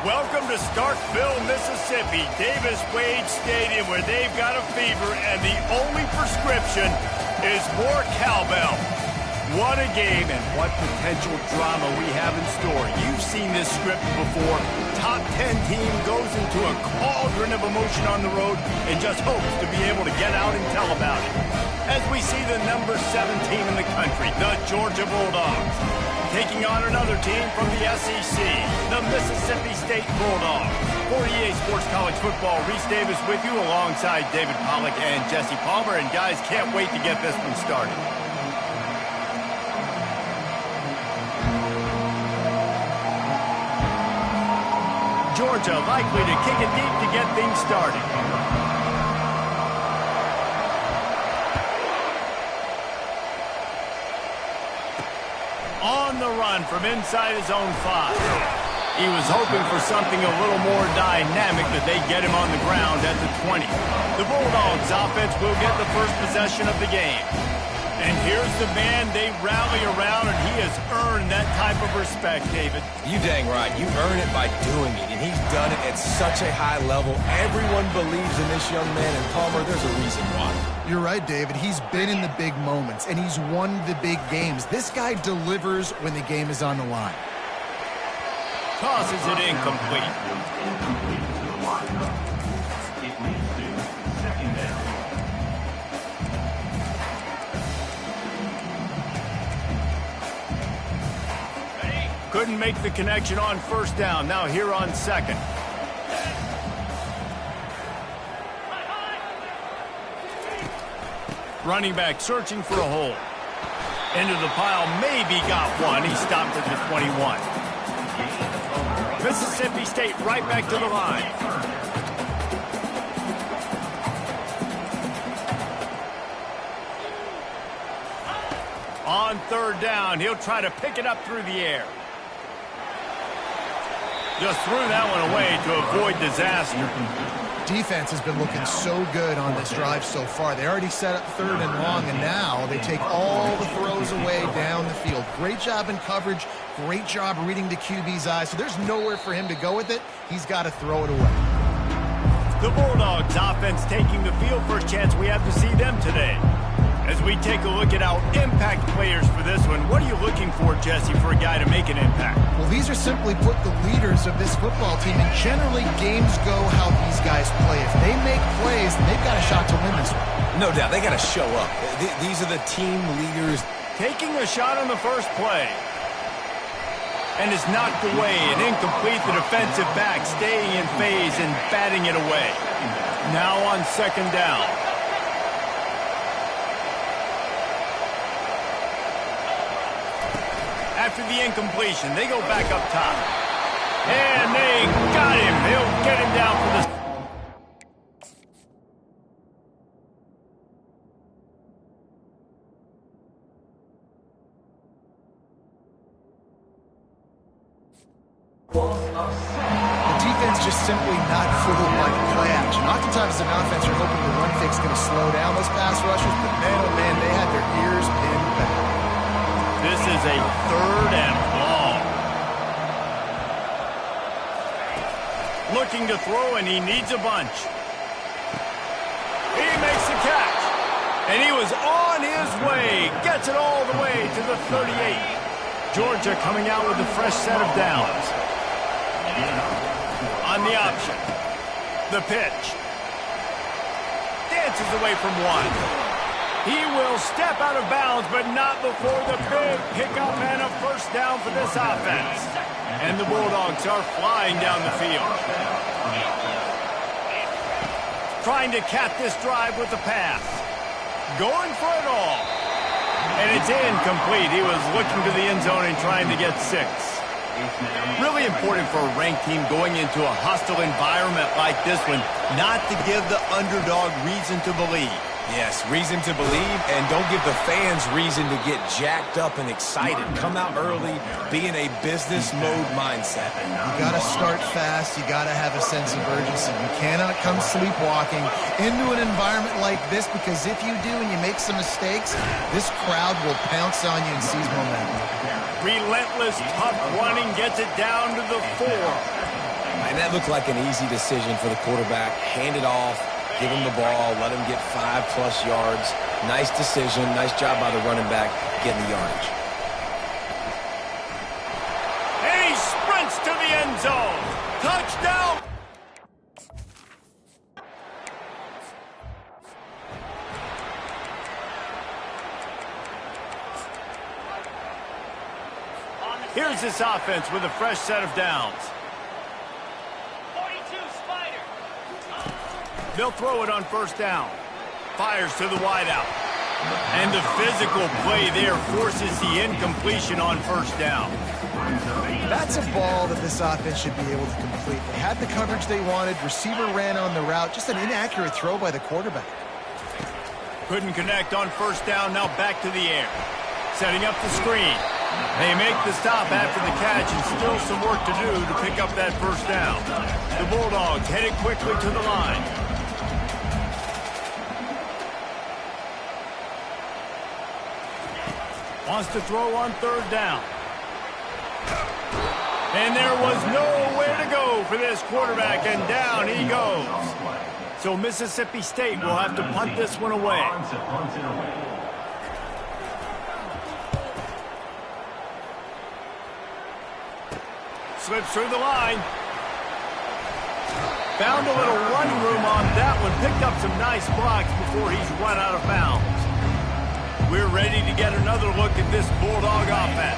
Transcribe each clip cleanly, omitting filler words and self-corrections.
Welcome to Starkville, Mississippi, Davis-Wade Stadium, where they've got a fever, and the only prescription is more cowbell. What a game, and what potential drama we have in store. You've seen this script before. Top 10 team goes into a cauldron of emotion on the road and just hopes to be able to get out and tell about it. As we see the number 7 team in the country, the Georgia Bulldogs, taking on another team from the SEC, the Mississippi State Bulldogs. For EA Sports College Football, Reese Davis with you alongside David Pollack and Jesse Palmer. And guys, can't wait to get this one started. Georgia likely to kick it deep to get things started. On the run from inside his own 5. He was hoping for something a little more dynamic, that they get him on the ground at the 20. The Bulldogs offense will get the first possession of the game. And here's the man they rally around, and he has earned that type of respect, David. You dang right. You earn it by doing it, and he's done it at such a high level. Everyone believes in this young man, and Palmer, there's a reason why. You're right, David. He's been in the big moments, and he's won the big games. This guy delivers when the game is on the line. Tosses it incomplete. Couldn't make the connection on first down. Now here on second. Running back searching for a hole. Into the pile, maybe got one. He stopped at the 21. Mississippi State right back to the line. On third down, he'll try to pick it up through the air. Just threw that one away to avoid disaster. Defense has been looking so good on this drive so far. They already set up third and long, and now they take all the throws away down the field. Great job in coverage. Great job reading the QB's eyes. So there's nowhere for him to go with it. He's got to throw it away. The Bulldogs offense taking the field. First chance we have to see them today. As we take a look at our impact players for this one, what are you looking for, Jesse, for a guy to make an impact? Well, these are simply put the leaders of this football team, and generally games go how these guys play. If they make plays, then they've got a shot to win this one. No doubt, they got to show up. These are the team leaders. Taking a shot on the first play. And is knocked away and incomplete. The defensive back staying in phase and batting it away. Now on second down. After the incompletion, they go back up top. And they got him. They'll get him down for the... The defense just simply not fooled by the play action. Oftentimes, as an offense, you're hoping the run fake's going to slow down those pass rushers, but man, oh man, they had their ears pinned back. This is a third and long. Looking to throw, and he needs a bunch. He makes the catch. And he was on his way. Gets it all the way to the 38. Georgia coming out with a fresh set of downs. On the option. The pitch. Dances away from one. He will step out of bounds, but not before the big pickup and a first down for this offense. And the Bulldogs are flying down the field. Trying to cap this drive with the pass. Going for it all. And it's incomplete. He was looking to the end zone and trying to get 6. Really important for a ranked team going into a hostile environment like this one, not to give the underdog reason to believe. Yes, reason to believe, and don't give the fans reason to get jacked up and excited. Come out early, be in a business mode mindset. You got to start fast. You got to have a sense of urgency. You cannot come sleepwalking into an environment like this, because if you do and you make some mistakes, this crowd will pounce on you and seize momentum. Relentless, tough running gets it down to the 4. looked like an easy decision for the quarterback. Hand it off, give him the ball, let him get 5+ yards. Nice decision. Nice job by the running back getting the yardage. And he sprints to the end zone. Touchdown! Here's this offense with a fresh set of downs. 42 Spider. They'll throw it on first down. Fires to the wideout. And the physical play there forces the incompletion on first down. That's a ball that this offense should be able to complete. They had the coverage they wanted. Receiver ran on the route. Just an inaccurate throw by the quarterback. Couldn't connect on first down. Now back to the air. Setting up the screen. They make the stop after the catch, and still some work to do to pick up that first down. The Bulldogs headed quickly to the line. Wants to throw on third down. And there was nowhere to go for this quarterback, and down he goes. So Mississippi State will have to punt this one away. Slips through the line. Found a little running room on that one. Picked up some nice blocks before he's run out of bounds. We're ready to get another look at this Bulldog offense.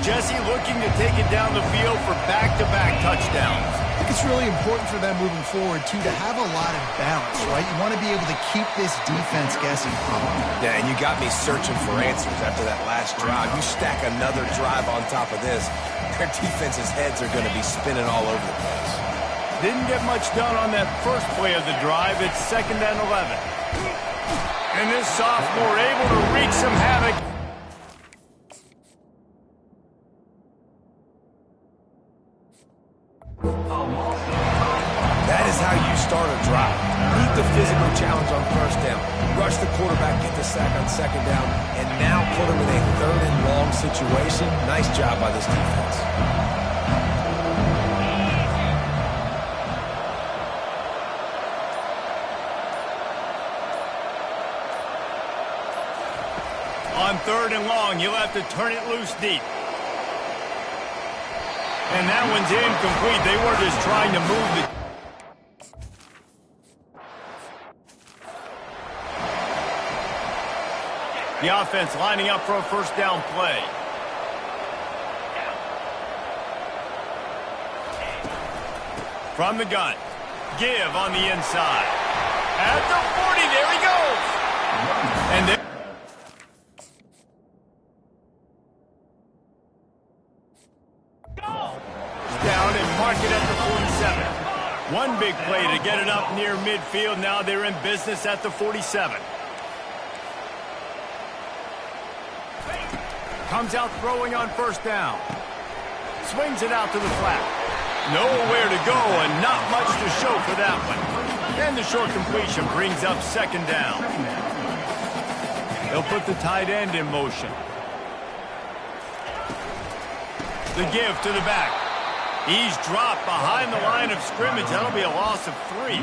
Jesse looking to take it down the field for back-to-back touchdowns. I think it's really important for them moving forward, too, to have a lot of balance, right? You want to be able to keep this defense guessing. Yeah, and you got me searching for answers after that last drive. You stack another drive on top of this, their defense's heads are going to be spinning all over the place. Didn't get much done on that first play of the drive. It's 2nd and 11. And this sophomore able to wreak some havoc. That is how you start a drive. Meet the physical challenge on first down. Rush the quarterback, get the sack on 2nd down, and now put him in a 3rd and long situation. Nice job by this defense. On 3rd and long, you'll have to turn it loose deep. And that one's incomplete. They were just trying to move the... The offense lining up for a first down play. From the gun. Give on the inside. At the 40, there he goes. And there... Down and mark it at the 47. One big play to get it up near midfield. Now they're in business at the 47. Comes out throwing on first down. Swings it out to the flat. Nowhere to go and not much to show for that one. And the short completion brings up 2nd down. They'll put the tight end in motion. The give to the back. He's dropped behind the line of scrimmage. That'll be a loss of 3.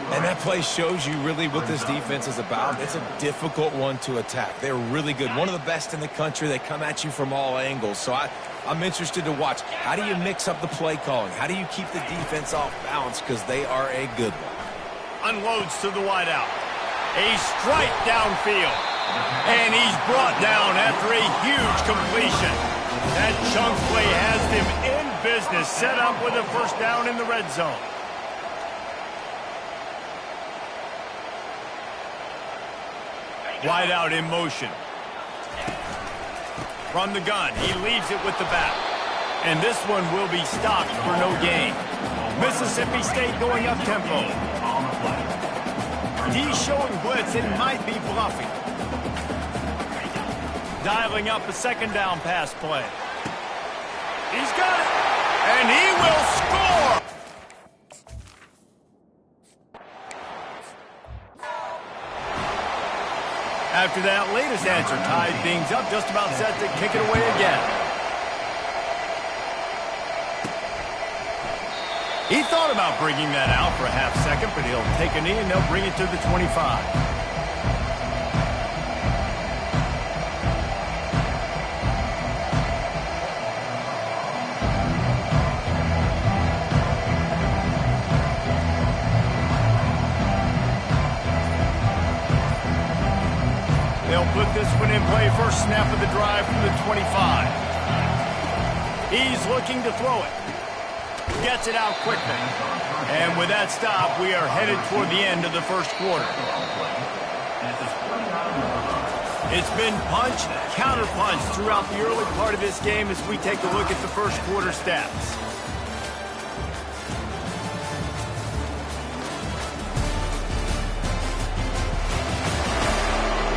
And that play shows you really what this defense is about. It's a difficult one to attack. They're really good. One of the best in the country. They come at you from all angles. So I'm interested to watch. How do you mix up the play calling? How do you keep the defense off balance? Because they are a good one. Unloads to the wideout. A strike downfield. And he's brought down after a huge completion. That chunk play has him in business. Set up with a first down in the red zone. Wide out in motion. From the gun, he leaves it with the back. And this one will be stopped for no gain. Mississippi State going up tempo. He's showing blitz and might be bluffing. Dialing up a 2nd down pass play. He's got it. And he will score. After that latest answer tied things up, just about set to kick it away again. He thought about bringing that out for a half second, but he'll take a knee and they'll bring it to the 25. They'll put this one in play. First snap of the drive from the 25. He's looking to throw it. Gets it out quickly. And with that stop, we are headed toward the end of the first quarter. It's been punch, counter-punch throughout the early part of this game as we take a look at the first quarter stats.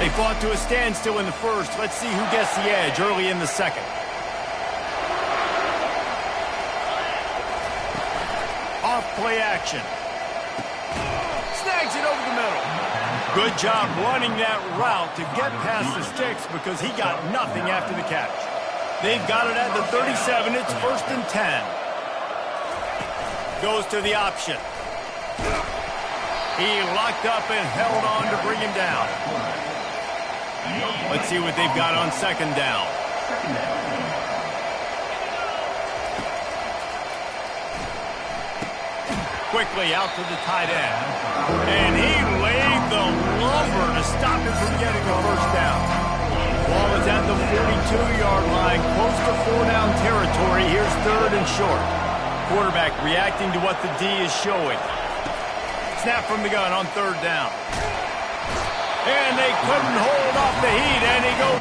They fought to a standstill in the first. Let's see who gets the edge early in the second. Off play action. Snags it over the middle. Good job running that route to get past the sticks because he got nothing after the catch. They've got it at the 37. It's 1st and 10. Goes to the option. He locked up and held on to bring him down. Let's see what they've got on second down. Quickly out to the tight end. And he laid the lumber to stop him from getting the first down. Ball is at the 42-yard line, close to 4-down territory. Here's 3rd and short. Quarterback reacting to what the D is showing. Snap from the gun on 3rd down. And they couldn't hold off the heat, and he goes.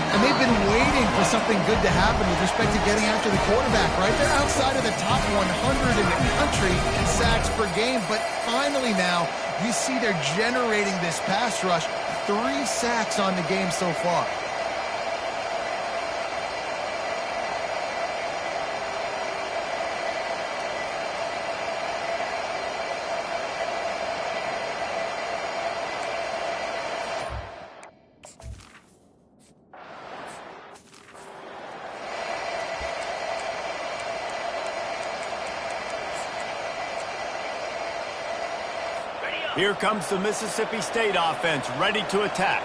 And they've been waiting for something good to happen with respect to getting after the quarterback, right? They're outside of the top 100 in the country in sacks per game, but finally now you see they're generating this pass rush. 3 sacks on the game so far. Here comes the Mississippi State offense, ready to attack.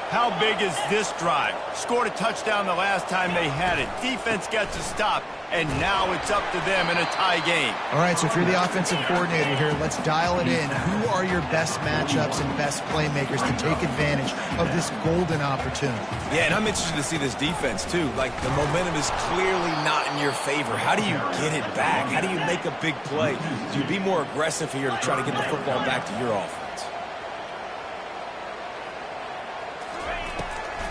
How big is this drive? Scored a touchdown the last time they had it. Defense gets a stop, and now it's up to them in a tie game. All right, so if you're the offensive coordinator here, let's dial it in. Who are your best matchups and best playmakers to take advantage of this golden opportunity? Yeah, and I'm interested to see this defense, too. Like, the momentum is clearly not in your favor. How do you get it back? How do you make a big play? Do you be more aggressive here to try to get the football back to your offense?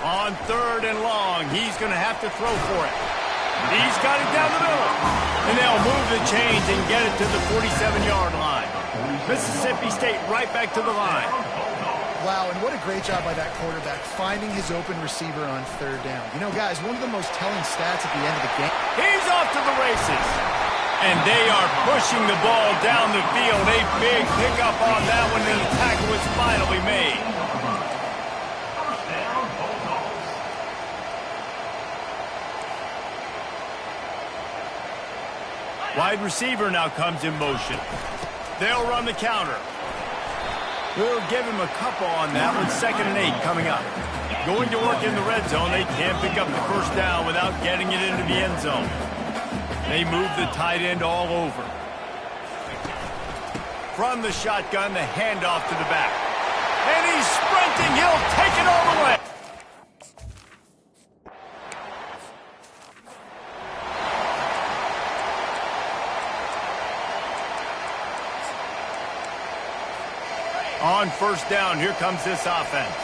On 3rd and long, he's going to have to throw for it. He's got it down the middle. And they'll move the chains and get it to the 47-yard line. Mississippi State right back to the line. Wow, and what a great job by that quarterback, finding his open receiver on 3rd down. You know, guys, one of the most telling stats at the end of the game. He's off to the races. And they are pushing the ball down the field. A big pickup on that one, and the tackle was finally made. Wide receiver now comes in motion. They'll run the counter. We'll give him a couple on that with 2nd and 8 coming up. Going to work in the red zone. They can't pick up the first down without getting it into the end zone. They move the tight end all over. From the shotgun, the handoff to the back. And he's sprinting. He'll take it all the way. On 1st down, here comes this offense.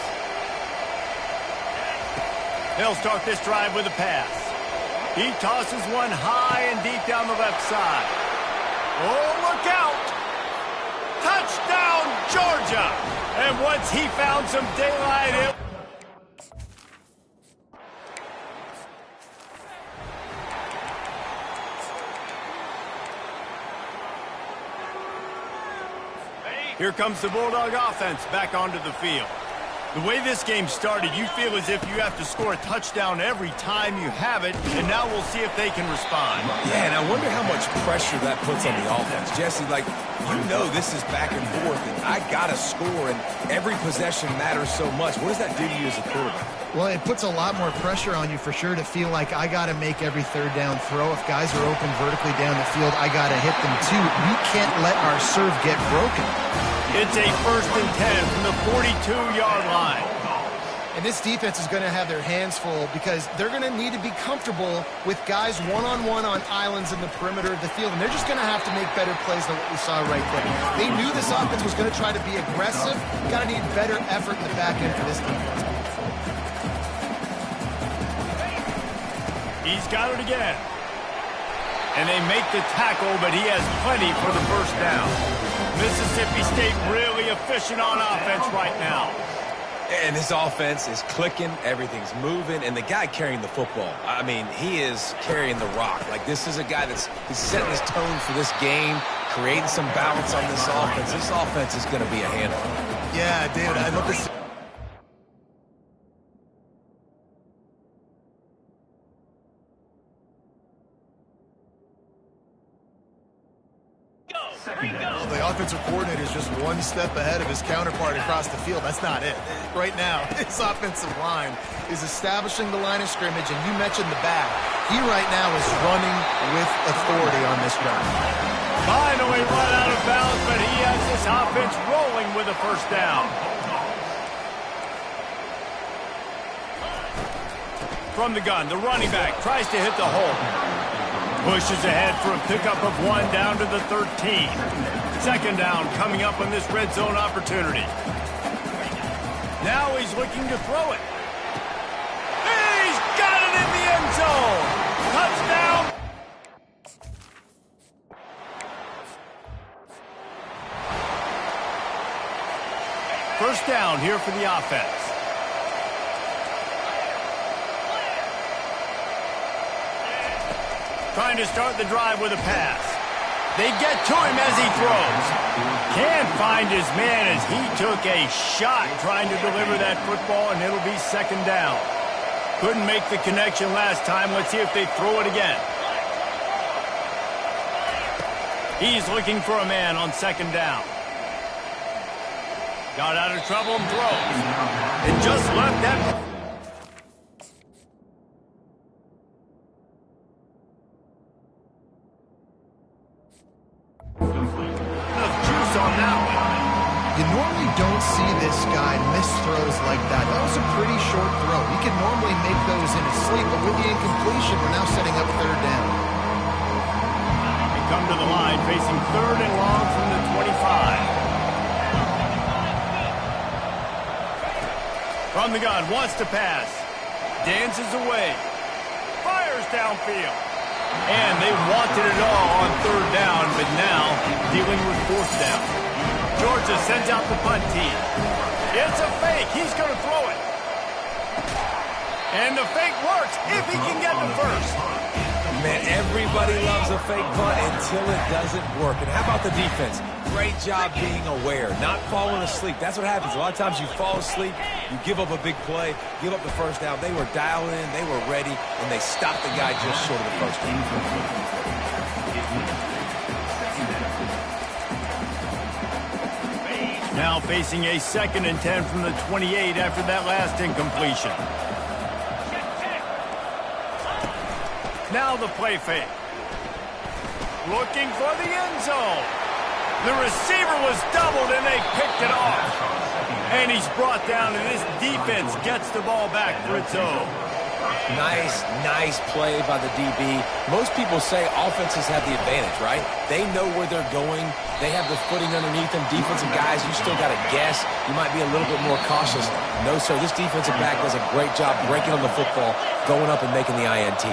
They'll start this drive with a pass. He tosses one high and deep down the left side. Oh, look out! Touchdown, Georgia! And once he found some daylight, here comes the Bulldog offense back onto the field. The way this game started, you feel as if you have to score a touchdown every time you have it, and now we'll see if they can respond. Yeah, and I wonder how much pressure that puts on the offense. Jesse, like, you know this is back and forth, and I got to score, and every possession matters so much. What does that do to you as a quarterback? Well, it puts a lot more pressure on you for sure to feel like I got to make every third down throw. If guys are open vertically down the field, I got to hit them too. We can't let our serve get broken. It's a 1st and 10 from the 42-yard line. And this defense is going to have their hands full because they're going to need to be comfortable with guys one-on-one on islands in the perimeter of the field. And they're just going to have to make better plays than what we saw right there. They knew this offense was going to try to be aggressive. Got to need better effort in the back end for this defense. He's got it again. And they make the tackle, but he has plenty for the first down. Mississippi State really efficient on offense right now. And this offense is clicking, everything's moving, and the guy carrying the football, I mean, he is carrying the rock. Like, this is a guy he's setting his tone for this game, creating some balance on this offense. This offense is going to be a handful. Yeah, David, I love this. The offensive coordinator is just one step ahead of his counterpart across the field. That's not it. Right now, his offensive line is establishing the line of scrimmage, and you mentioned the back. He right now is running with authority on this drive. Finally run out of bounds, but he has this offense rolling with a first down. From the gun, the running back tries to hit the hole. Pushes ahead for a pickup of 1 down to the 13. 2nd down coming up on this red zone opportunity. Now he's looking to throw it. He's got it in the end zone. Touchdown. First down here for the offense. Trying to start the drive with a pass. They get to him as he throws. Can't find his man as he took a shot trying to deliver that football, and it'll be 2nd down. Couldn't make the connection last time. Let's see if they throw it again. He's looking for a man on 2nd down. Got out of trouble and throws. And just left that... You normally don't see this guy miss throws like that. That was a pretty short throw. He can normally make those in his sleep, but with the incompletion, we're now setting up 3rd down. They come to the line, facing 3rd and long from the 25. From the gun, wants to pass. Dances away. Fires downfield. And they wanted it all on 3rd down, but now dealing with 4th down. Georgia sends out the punt team. It's a fake. He's going to throw it. And the fake works if he can get the first. Man, everybody loves a fake punt until it doesn't work. And how about the defense? Great job being aware, not falling asleep. That's what happens. A lot of times you fall asleep, you give up a big play, give up the first down. They were dialed in, they were ready, and they stopped the guy just short of the first down. Now facing a 2nd and 10 from the 28 after that last incompletion. Now the play fake. Looking for the end zone. The receiver was doubled and they picked it off. And he's brought down, and this defense gets the ball back for its own. Nice play by the DB. Most people say offenses have the advantage, right? They know where they're going. They have the footing underneath them. Defensive guys, you still got to guess. You might be a little bit more cautious. No, sir, this defensive back does a great job breaking on the football, going up and making the INT.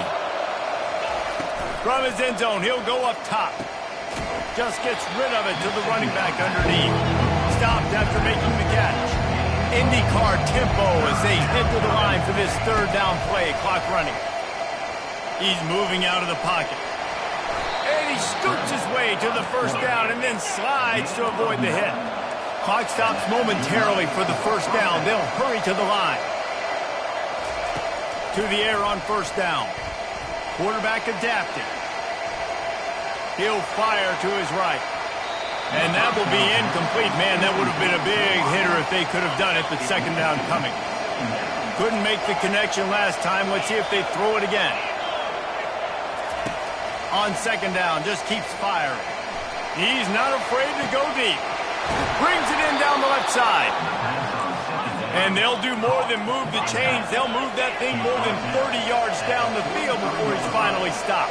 From his end zone, he'll go up top. Just gets rid of it to the running back underneath. Stopped after making the catch. IndyCar tempo as they head to the line for this 3rd down play. Clock running. He's moving out of the pocket. And he scoots his way to the first down and then slides to avoid the hit. Clock stops momentarily for the first down. They'll hurry to the line. To the air on first down. Quarterback adapting. He'll fire to his right. And that will be incomplete. Man, that would have been a big hitter if they could have done it, but second down coming. Couldn't make the connection last time. Let's see if they throw it again. On second down, just keeps firing. He's not afraid to go deep. Brings it in down the left side. And they'll do more than move the chains. They'll move that thing more than 30 yards down the field before he's finally stopped.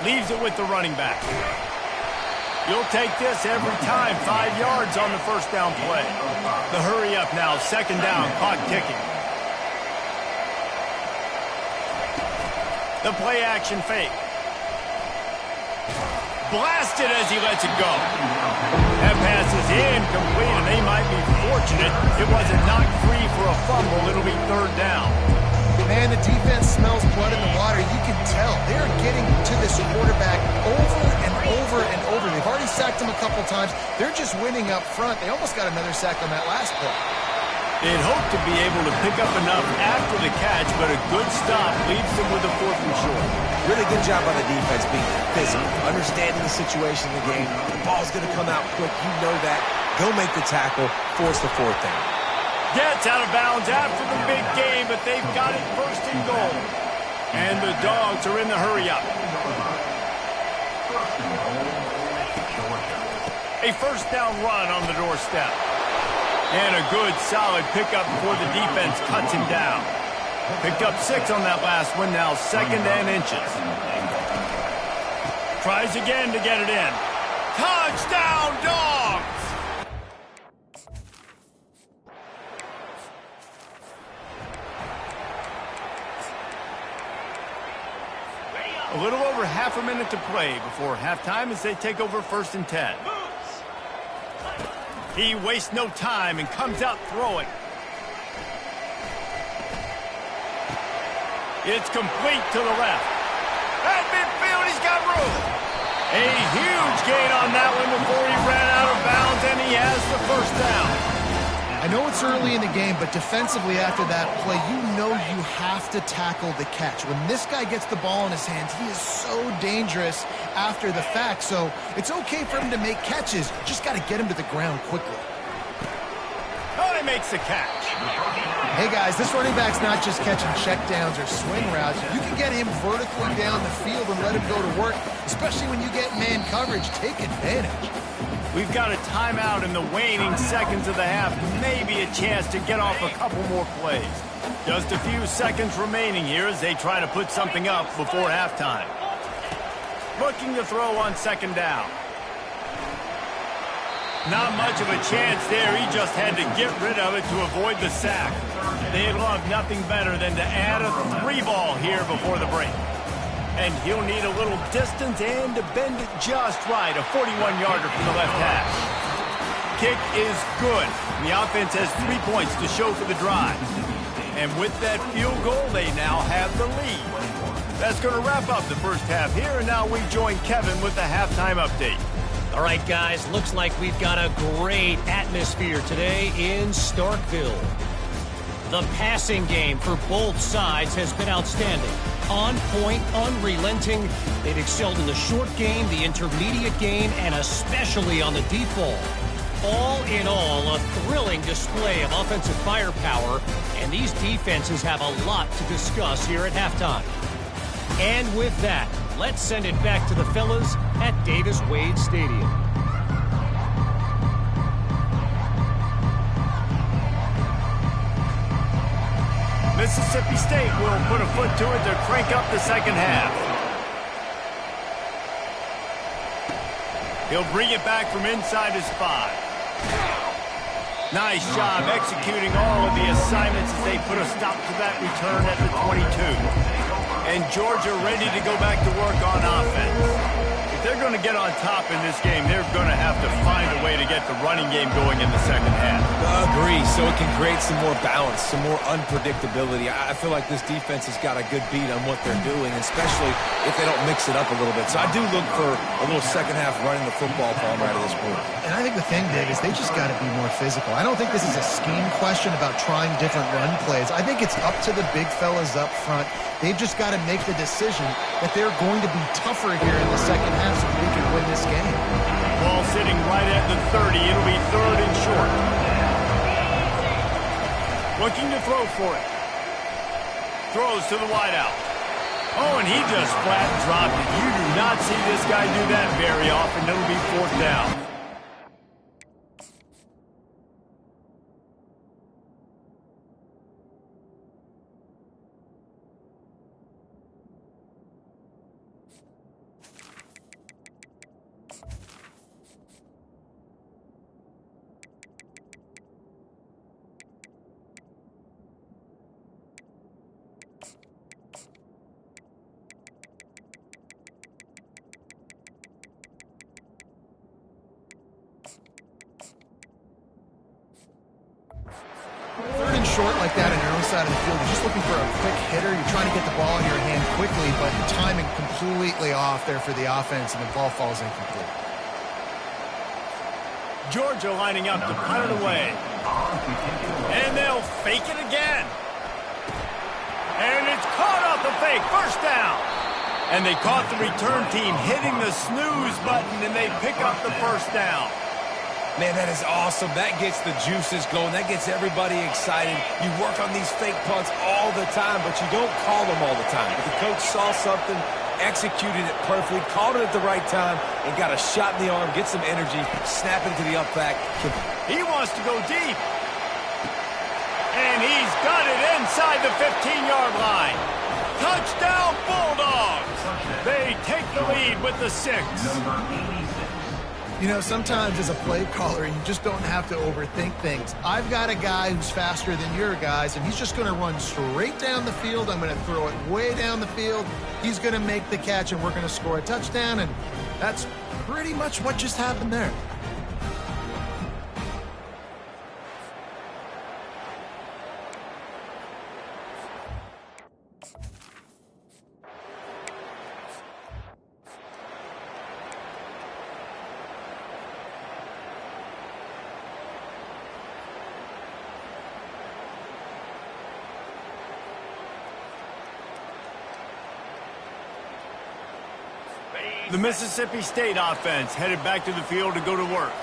Leaves it with the running back. You'll take this every time. 5 yards on the first down play. The hurry up now. Second down. Clock ticking. The play action fake. Blasted as he lets it go. That pass is incomplete, and they might be fortunate it wasn't knocked free for a fumble. It'll be third down. Man, the defense smells blood in the water. You can tell. They're getting to this quarterback over and over and over. They've already sacked him a couple times. They're just winning up front. They almost got another sack on that last play. They'd hoped to be able to pick up enough after the catch, but a good stop leaves them with a 4th and short. Really good job by the defense being physical, understanding the situation in the game. The ball's going to come out quick. You know that. Go make the tackle, force the 4th down. Gets out of bounds after the big game, but they've got it first and goal. And the Dogs are in the hurry-up. A first down run on the doorstep. And a good, solid pickup before the defense cuts him down. Picked up 6 on that last one, now 2nd and inches. Tries again to get it in. Touchdown, Dogs! A little over half a minute to play before halftime as they take over 1st and 10. He wastes no time and comes out throwing. It's complete to the left. At midfield, he's got room. A huge gain on that one before he ran out of bounds, and he has the first down. I know it's early in the game, but defensively after that play, you know you have to tackle the catch. When this guy gets the ball in his hands, he is so dangerous after the fact. So it's okay for him to make catches. Just got to get him to the ground quickly. Oh, he makes the catch. Hey, guys, this running back's not just catching checkdowns or swing routes. You can get him vertically down the field and let him go to work, especially when you get man coverage. Take advantage. We've got a timeout in the waning seconds of the half. Maybe a chance to get off a couple more plays. Just a few seconds remaining here as they try to put something up before halftime. Looking to throw on second down. Not much of a chance there. He just had to get rid of it to avoid the sack. They'd love nothing better than to add a 3-ball here before the break. And he'll need a little distance and to bend it just right. A 41-yarder from the left hash. Kick is good. The offense has 3 points to show for the drive. And with that field goal, they now have the lead. That's going to wrap up the first half here, and now we join Kevin with the halftime update. All right, guys, looks like we've got a great atmosphere today in Starkville. The passing game for both sides has been outstanding. On point, unrelenting. They've excelled in the short game, the intermediate game, and especially on the deep ball. All in all, a thrilling display of offensive firepower, and these defenses have a lot to discuss here at halftime. And with that, let's send it back to the fellas at Davis-Wade Stadium. Mississippi State will put a foot to it to crank up the second half. He'll bring it back from inside his 5. Nice job executing all of the assignments as they put a stop to that return at the 22. And Georgia ready to go back to work on offense. If they're going to get on top in this game, they're going to have to find a way to get the running game going in the second half. Agree, so it can create some more balance, some more unpredictability. I feel like this defense has got a good beat on what they're doing, especially if they don't mix it up a little bit. So I do look for a little second half running the football from out of this group. And I think the thing, Dave, is they just got to be more physical. I don't think this is a scheme question about trying different run plays. I think it's up to the big fellas up front. They've just got to make the decision that they're going to be tougher here in the second half so that we can win this game. Ball sitting right at the 30. It'll be 3rd and short. Looking to throw for it. Throws to the wideout. Oh, and he just flat dropped it. You do not see this guy do that very often. It'll be 4th down. Short like that on your own side of the field, you're just looking for a quick hitter. You're trying to get the ball in your hand quickly, but the timing completely off there for the offense, and the ball falls incomplete. Georgia lining up to punt it away. And they'll fake it again. And it's caught off the fake. 1st down. And they caught the return team hitting the snooze button, and they pick up the 1st down. Man, that is awesome. That gets the juices going. That gets everybody excited. You work on these fake punts all the time, but you don't call them all the time. But the coach saw something, executed it perfectly, called it at the right time, and got a shot in the arm, get some energy, snap into the up back. He wants to go deep. And he's got it inside the 15-yard line. Touchdown, Bulldogs. They take the lead with the 6. You know, sometimes as a play caller, you just don't have to overthink things. I've got a guy who's faster than your guys, and he's just going to run straight down the field. I'm going to throw it way down the field. He's going to make the catch, and we're going to score a touchdown, and that's pretty much what just happened there. The Mississippi State offense headed back to the field to go to work.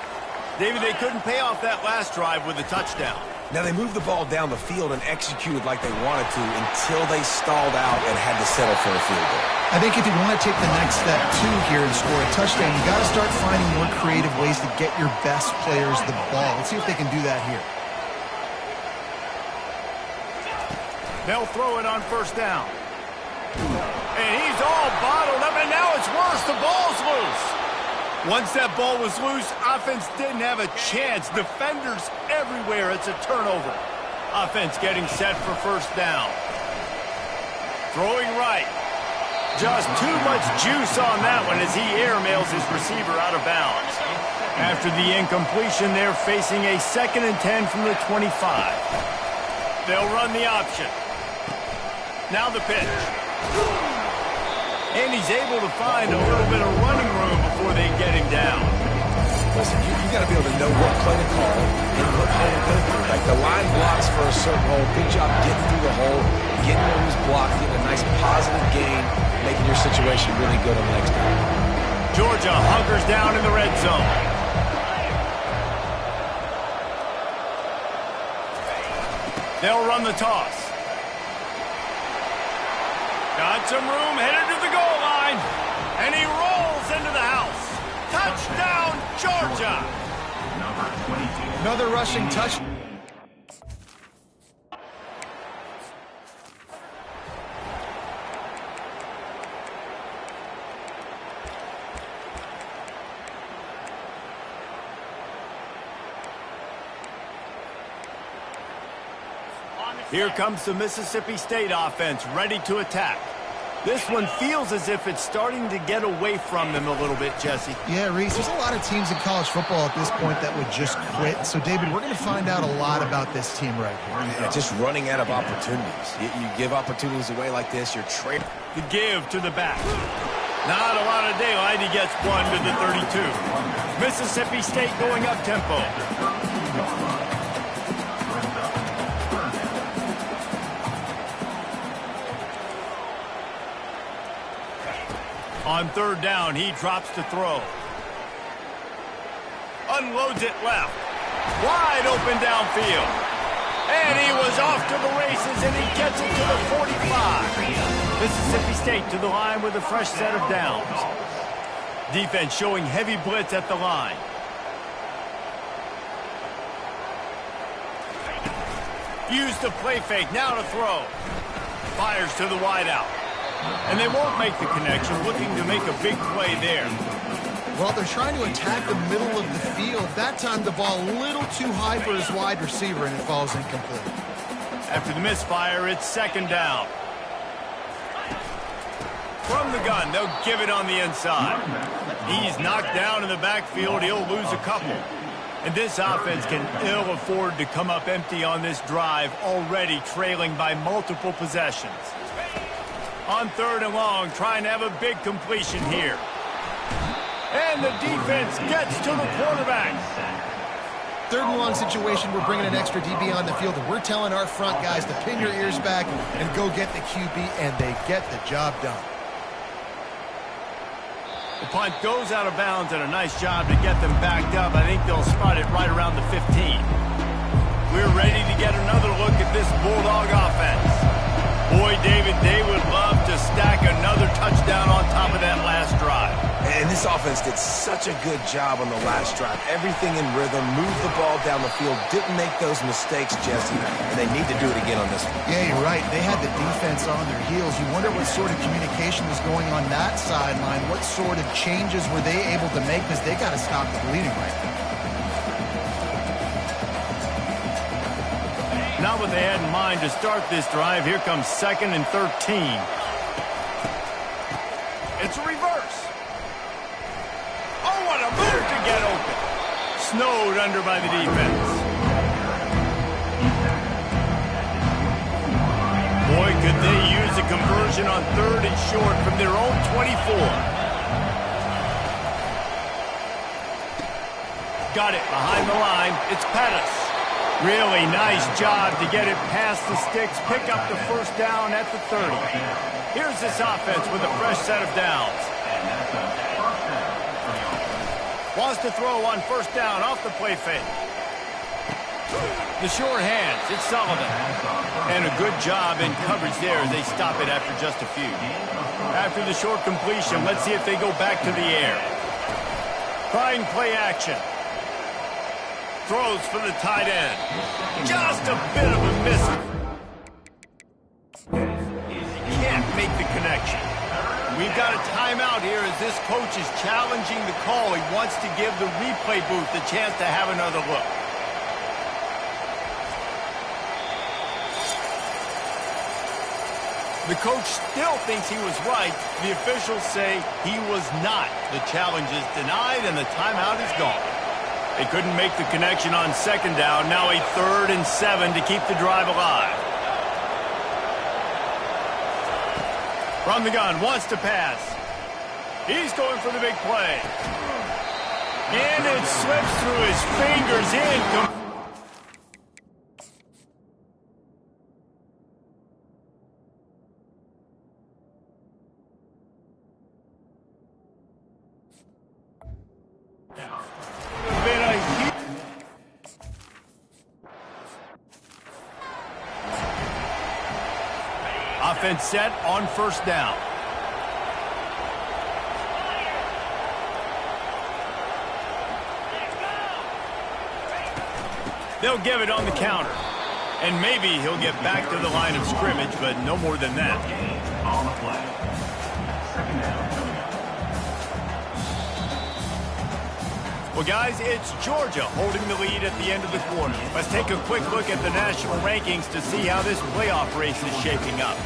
David, they couldn't pay off that last drive with a touchdown. Now, they moved the ball down the field and executed like they wanted to until they stalled out and had to settle for a field goal. I think if you want to take the next step, too, here and score a touchdown, you got to start finding more creative ways to get your best players the ball. Let's see if they can do that here. They'll throw it on 1st down. And he's all bottled up, and now it's worse. The ball's loose. Once that ball was loose, offense didn't have a chance. Defenders everywhere. It's a turnover. Offense getting set for 1st down. Throwing right. Just too much juice on that one as he airmails his receiver out of bounds. After the incompletion, they're facing a 2nd and 10 from the 25. They'll run the option. Now the pitch. And he's able to find a little bit of running room before they get him down. Listen, you got to be able to know what play to call and what hole to go through. Like the line blocks for a certain hole. Good job getting through the hole, getting where he's blocked, getting a nice positive gain, making your situation really good on the next time. Georgia hunkers down in the red zone. They'll run the toss. Got some room, headed to the goal line, and he rolls into the house. Touchdown, Georgia! Another rushing touch. Here comes the Mississippi State offense, ready to attack. This one feels as if it's starting to get away from them a little bit, Jesse. Yeah, Reese, there's a lot of teams in college football at this point that would just quit. So, David, we're going to find out a lot about this team right here. Yeah, just running out of opportunities. You give opportunities away like this, you're trading. The give to the back. Not a lot of daylight. He gets one to the 32. Mississippi State going up tempo. On third down, he drops to throw. Unloads it left. Wide open downfield. And he was off to the races, and he gets it to the 45. Mississippi State to the line with a fresh set of downs. Defense showing heavy blitz at the line. Used the play fake, now to throw. Fires to the wideout. And they won't make the connection, looking to make a big play there. Well, they're trying to attack the middle of the field. That time the ball a little too high for his wide receiver, and it falls incomplete. After the misfire, it's second down. From the gun, they'll give it on the inside. He's knocked down in the backfield. He'll lose a couple. And this offense can ill afford to come up empty on this drive, already trailing by multiple possessions. On third and long, trying to have a big completion here. And the defense gets to the quarterback. Third and long situation, we're bringing an extra DB on the field, and we're telling our front guys to pin your ears back and go get the QB, and they get the job done. The punt goes out of bounds, and a nice job to get them backed up. I think they'll spot it right around the 15. We're ready to get another look at this Bulldog offense. Boy, David, they would love to stack another touchdown on top of that last drive. And this offense did such a good job on the last drive. Everything in rhythm, moved the ball down the field, didn't make those mistakes, Jesse, and they need to do it again on this one. Yeah, you're right. They had the defense on their heels. You wonder what sort of communication was going on that sideline. What sort of changes were they able to make, because they got to stop the bleeding right now. Not what they had in mind to start this drive. Here comes 2nd and 13. It's a reverse. Oh, what a move to get open. Snowed under by the defense. Boy, could they use a conversion on third and short from their own 24. Got it behind the line. It's Pettis. Really nice job to get it past the sticks, pick up the first down at the 30. Here's this offense with a fresh set of downs. Wants to throw on first down off the play fake. The short hands, it's Sullivan. And a good job in coverage there as they stop it after just a few. After the short completion, let's see if they go back to the air. Trying play action. Throws for the tight end. Just a bit of a miss. Can't make the connection. We've got a timeout here as this coach is challenging the call. He wants to give the replay booth the chance to have another look. The coach still thinks he was right. The officials say he was not. The challenge is denied and the timeout is gone. They couldn't make the connection on second down. Now a 3rd and 7 to keep the drive alive. From the gun, wants to pass. He's going for the big play. And it slips through his fingers in. Offense set on first down. They'll give it on the counter. And maybe he'll get back to the line of scrimmage, but no more than that. On the play. Second down. Well, guys, it's Georgia holding the lead at the end of the quarter. Let's take a quick look at the national rankings to see how this playoff race is shaping up.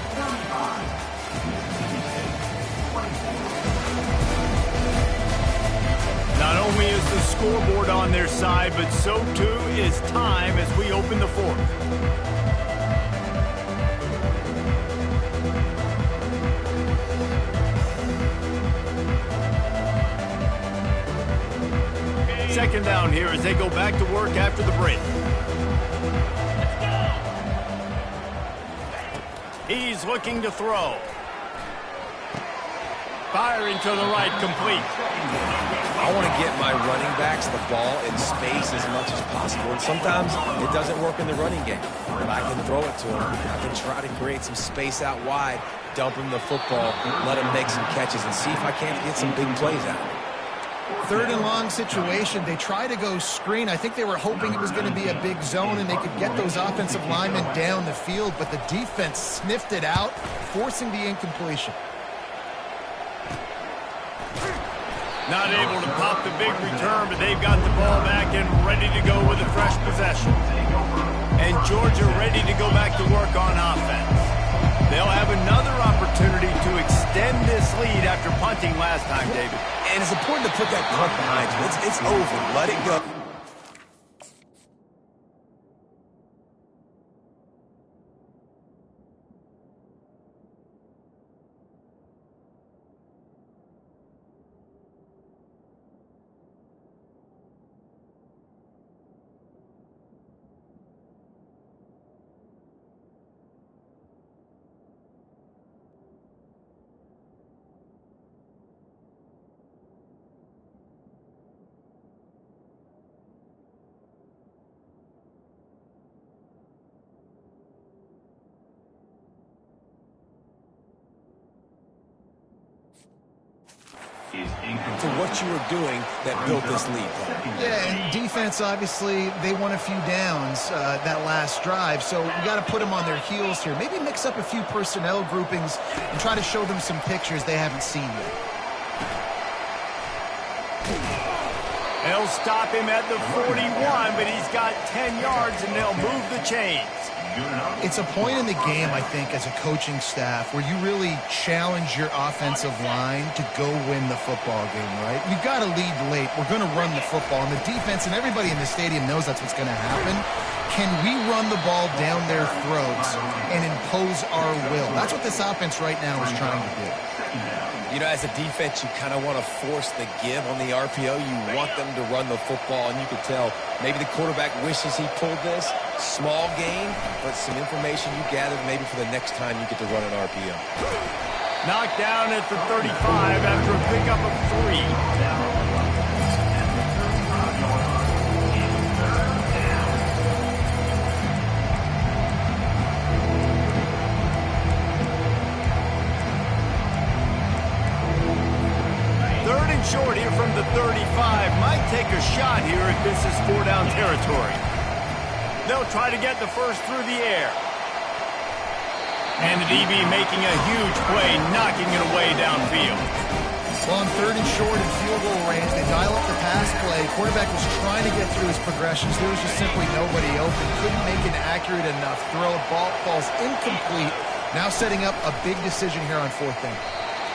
Not only is the scoreboard on their side, but so too is time as we open the fourth. Second down here as they go back to work after the break. He's looking to throw. Firing to the right, complete. I want to get my running backs the ball in space as much as possible. And sometimes it doesn't work in the running game. But I can throw it to them. I can try to create some space out wide, dump him the football, let him make some catches, and see if I can't get some big plays out. Third and long situation. They try to go screen. I think they were hoping it was going to be a big zone and they could get those offensive linemen down the field, but the defense sniffed it out, forcing the incompletion. Not able to pop the big return, but they've got the ball back and ready to go with a fresh possession. And Georgia ready to go back to work on offense. They'll have another opportunity to extend this lead after punting last time, David. And it's important to put that punt behind you. It's over. Let it go. To what you were doing that built this lead. Yeah, and defense, obviously, they won a few downs that last drive, so we got to put them on their heels here. Maybe mix up a few personnel groupings and try to show them some pictures they haven't seen yet. They'll stop him at the 41, but he's got 10 yards, and they'll move the chains. It's a point in the game, I think, as a coaching staff where you really challenge your offensive line to go win the football game, right? We've got to lead late. We're going to run the football, and the defense and everybody in the stadium knows that's what's going to happen. Can we run the ball down their throats and impose our will? That's what this offense right now is trying to do. You know, as a defense, you kind of want to force the give on the RPO. You want them to run the football, and you can tell maybe the quarterback wishes he pulled this. Small gain, but some information you gathered maybe for the next time you get to run an RPO. Knocked down at the 35 after a pickup of 3. Short here from the 35. Might take a shot here if this is 4-down territory. They'll try to get the first through the air. And the DB making a huge play, knocking it away downfield. Well, on 3rd and short and field goal range, they dial up the pass play. Quarterback was trying to get through his progressions. There was just simply nobody open. Couldn't make an accurate enough throw. Ball falls incomplete. Now setting up a big decision here on 4th down.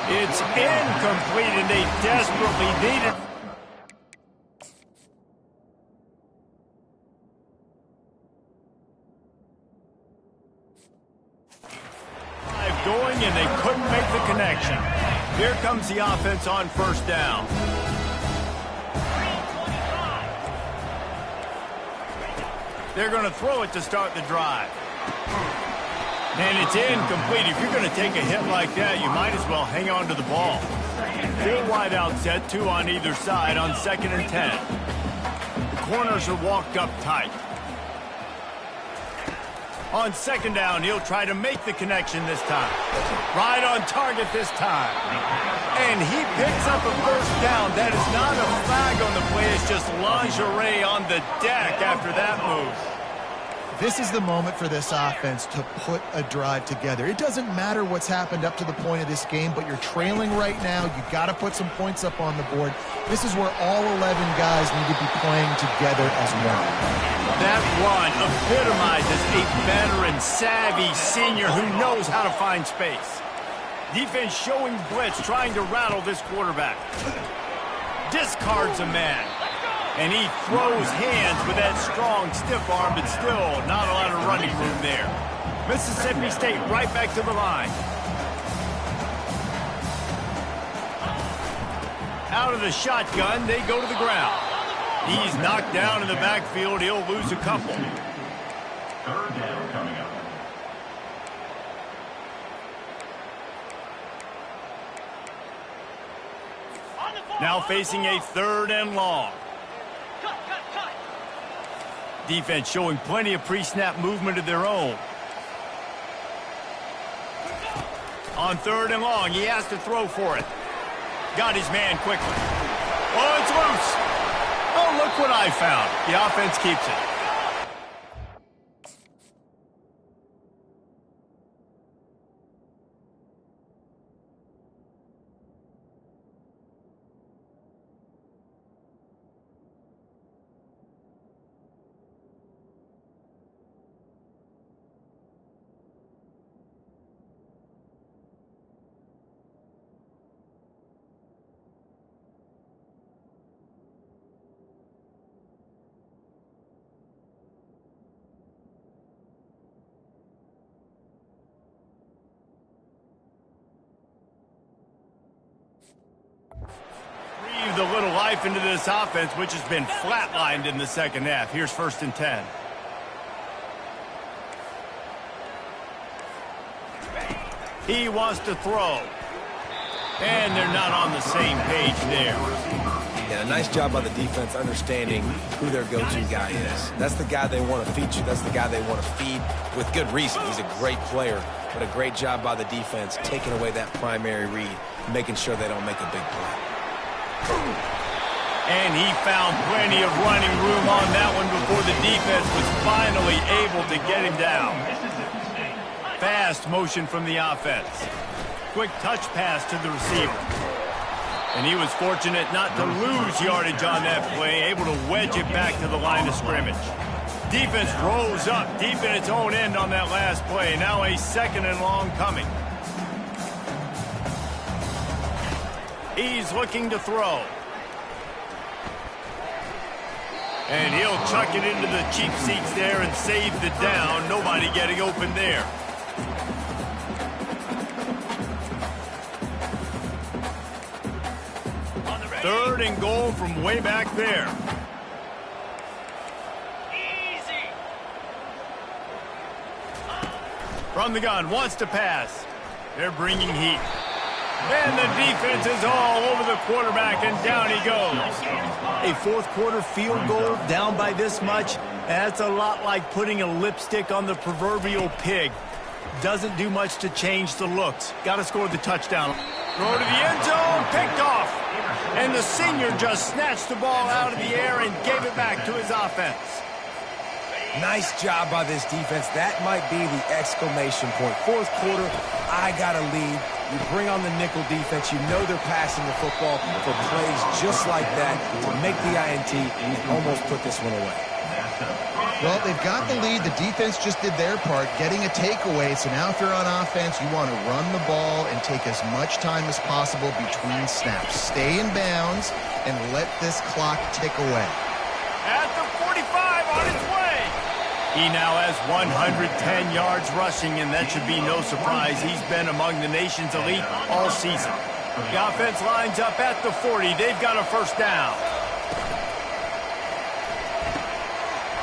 It's incomplete, and they desperately need it. Going, and they couldn't make the connection. Here comes the offense on 1st down. They're going to throw it to start the drive. And it's incomplete. If you're going to take a hit like that, you might as well hang on to the ball. Full wide out set, 2 on either side on 2nd and 10. The corners are walked up tight. On 2nd down, he'll try to make the connection this time. Right on target this time. And he picks up a 1st down. That is not a flag on the play. It's just lingerie on the deck after that move. This is the moment for this offense to put a drive together. It doesn't matter what's happened up to the point of this game, but you're trailing right now. You've got to put some points up on the board. This is where all 11 guys need to be playing together as one. That run epitomizes a veteran, savvy senior who knows how to find space. Defense showing blitz, trying to rattle this quarterback. Discards a man. And he throws hands with that strong, stiff arm, but still not a lot of running room there. Mississippi State right back to the line. Out of the shotgun, they go to the ground. He's knocked down in the backfield. He'll lose a couple. Third down coming up. Now facing a 3rd and long. Defense showing plenty of pre-snap movement of their own. On 3rd and long, he has to throw for it. Got his man quickly. Oh, it's loose. Oh, look what I found. The offense keeps it. Breathe a little life into this offense, which has been flatlined in the second half. Here's 1st and 10. He wants to throw. And they're not on the same page there. Yeah, a nice job by the defense understanding who their go-to guy is. That's the guy they want to feature. That's the guy they want to feed with good reason. He's a great player, but a great job by the defense taking away that primary read, making sure they don't make a big play. And he found plenty of running room on that one before the defense was finally able to get him down. Fast motion from the offense. Quick touch pass to the receiver. And he was fortunate not to lose yardage on that play, able to wedge it back to the line of scrimmage. Defense rose up deep in its own end on that last play. Now a 2nd and long coming. He's looking to throw. And he'll chuck it into the cheap seats there and save the down. Nobody getting open there. Third and goal from way back there. Easy. From the gun, wants to pass. They're bringing heat. And the defense is all over the quarterback, and down he goes. A 4th quarter field goal down by this much, that's a lot like putting a lipstick on the proverbial pig. Doesn't do much to change the looks. Got to score the touchdown. Throw to the end zone, picked off. And the senior just snatched the ball out of the air and gave it back to his offense. Nice job by this defense. That might be the exclamation point. 4th quarter, I got a lead. You bring on the nickel defense. You know they're passing the football for plays just like that to make the INT. We almost put this one away. Well, they've got the lead. The defense just did their part, getting a takeaway. So now if you're on offense, you want to run the ball and take as much time as possible between snaps. Stay in bounds and let this clock tick away. At the 45 on its way. He now has 110 yards rushing, and that should be no surprise. He's been among the nation's elite all season. The offense lines up at the 40. They've got a 1st down.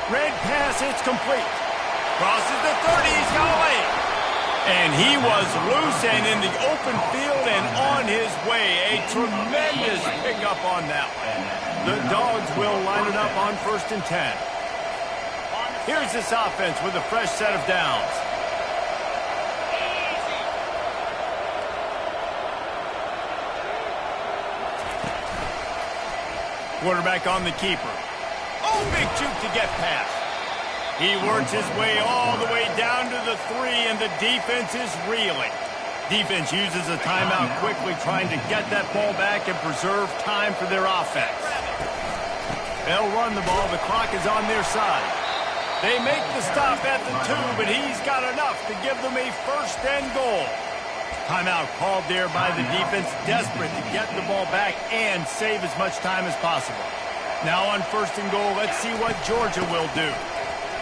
Red pass, it's complete. Crosses the 30, he's got away. And he was loose and in the open field and on his way. A tremendous pickup on that one. The Dogs will line it up on 1st and 10. Here's this offense with a fresh set of downs. Quarterback on the keeper. Oh, big juke to get past. He works his way all the way down to the 3, and the defense is reeling. Defense uses a timeout quickly, trying to get that ball back and preserve time for their offense. They'll run the ball. The clock is on their side. They make the stop at the 2, but he's got enough to give them a 1st and goal. Timeout called there by the defense, desperate to get the ball back and save as much time as possible. Now on 1st and goal, let's see what Georgia will do.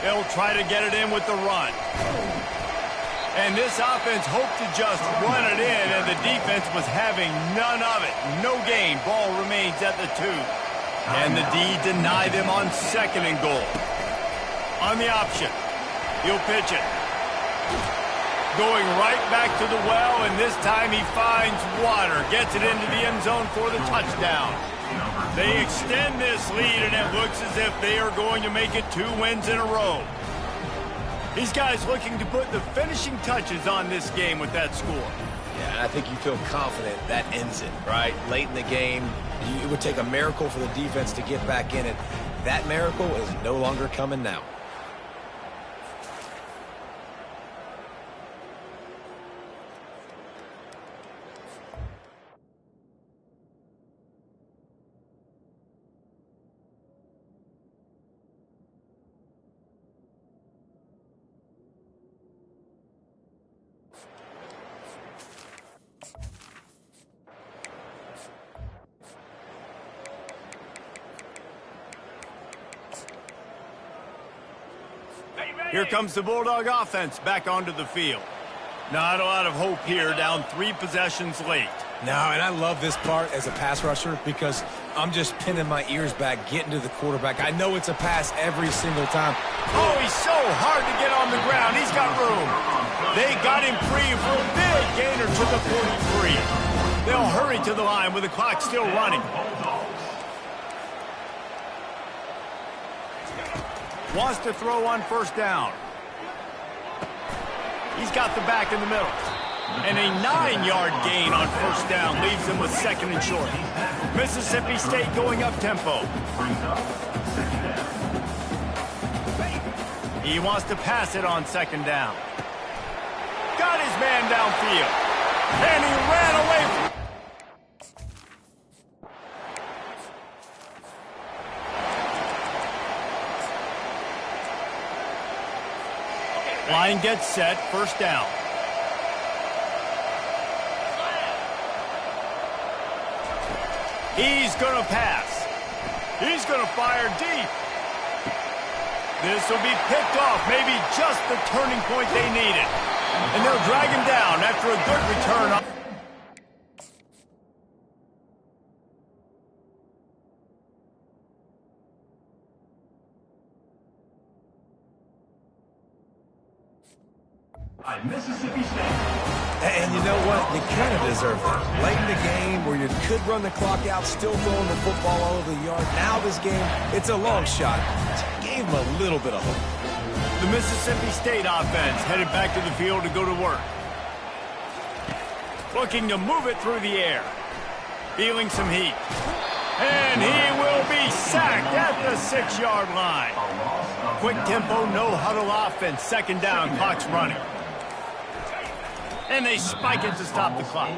They'll try to get it in with the run. And this offense hoped to just run it in, and the defense was having none of it. No gain. Ball remains at the 2. And the D denied them on 2nd and goal. On the option, he'll pitch it. Going right back to the well, and this time he finds water. Gets it into the end zone for the touchdown. They extend this lead, and it looks as if they are going to make it 2 wins in a row. These guys looking to put the finishing touches on this game with that score. Yeah, and I think you feel confident that ends it, right? Late in the game, it would take a miracle for the defense to get back in it. That miracle is no longer coming now. Here comes the Bulldog offense back onto the field. Not a lot of hope here, down 3 possessions late. No, and I love this part as a pass rusher because I'm just pinning my ears back, getting to the quarterback. I know it's a pass every single time. Oh, he's so hard to get on the ground. He's got room. They got him free for a big gainer to the 43. They'll hurry to the line with the clock still running. Wants to throw on 1st down. He's got the back in the middle. And a 9-yard gain on 1st down leaves them with 2nd and short. Mississippi State going up tempo. He wants to pass it on 2nd down. Got his man downfield. And he ran away from... Line gets set, 1st down. He's going to pass. He's going to fire deep. This will be picked off, maybe just the turning point they needed. And they'll drag him down after a good return. Mississippi State. And you know what? You kind of deserve that. Late in the game where you could run the clock out, still throwing the football all over the yard. Now this game, it's a long shot. Gave him a little bit of hope. The Mississippi State offense headed back to the field to go to work. Looking to move it through the air. Feeling some heat. And he will be sacked at the 6-yard line. Quick tempo, no huddle offense. 2nd down, clock's running. And they spike it to stop the clock.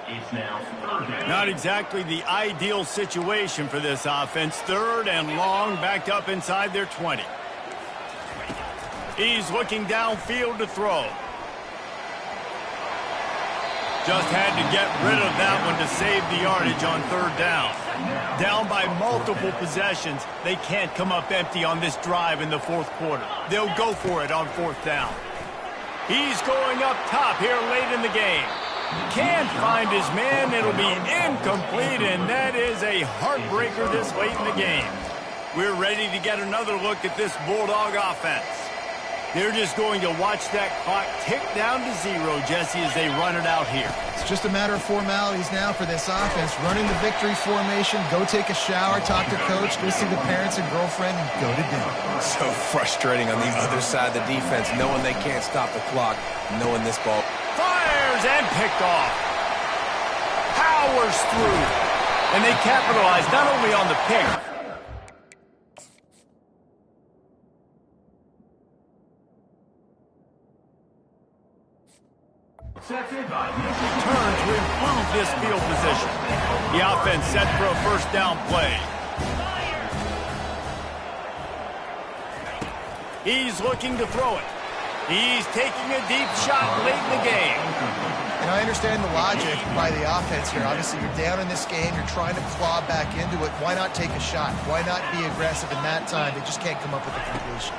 It's now 3rd down. Not exactly the ideal situation for this offense. 3rd and long, backed up inside their 20. He's looking downfield to throw. Just had to get rid of that one to save the yardage on 3rd down. Down by multiple possessions, they can't come up empty on this drive in the 4th quarter. They'll go for it on 4th down. He's going up top here late in the game. Can't find his man. It'll be incomplete, and that is a heartbreaker this late in the game. We're ready to get another look at this Bulldog offense. They're just going to watch that clock tick down to 0, Jesse, as they run it out here. It's just a matter of formalities now for this offense. Running the victory formation, go take a shower, talk to coach, go see the parents and girlfriend, and go to dinner. So frustrating on the other side of the defense, knowing they can't stop the clock, knowing this ball. Fires and picked off. Powers through. And they capitalize not only on the pick. Turn to improve this field position. The offense set for a 1st down play. He's looking to throw it. He's taking a deep shot late in the game. I understand the logic by the offense here. Obviously, you're down in this game. You're trying to claw back into it. Why not take a shot? Why not be aggressive in that time? They just can't come up with a completion.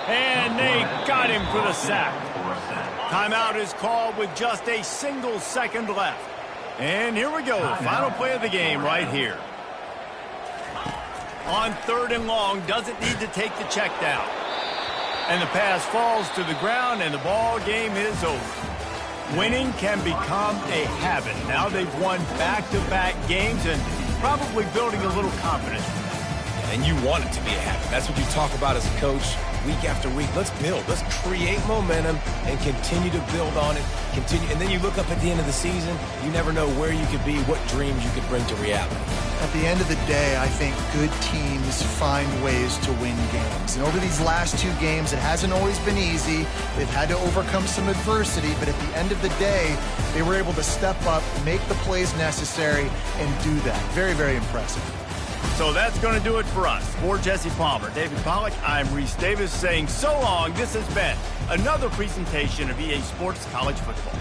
And they got him for the sack. Timeout is called with just a single second left. And here we go. Final play of the game right here. On 3rd and long, doesn't need to take the check down. And the pass falls to the ground, and the ball game is over. Winning can become a habit. Now they've won back-to-back games and probably building a little confidence. And you want it to be a habit. That's what you talk about as a coach week after week. Let's build. Let's create momentum and continue to build on it. Continue, and then you look up at the end of the season, you never know where you could be, what dreams you could bring to reality. At the end of the day, I think good teams find ways to win games. And over these last 2 games, it hasn't always been easy. They've had to overcome some adversity, but at the end of the day, they were able to step up, make the plays necessary, and do that. Very, very impressive. So that's going to do it for us. For Jesse Palmer, David Pollack, I'm Reese Davis saying so long. This has been another presentation of EA Sports College Football.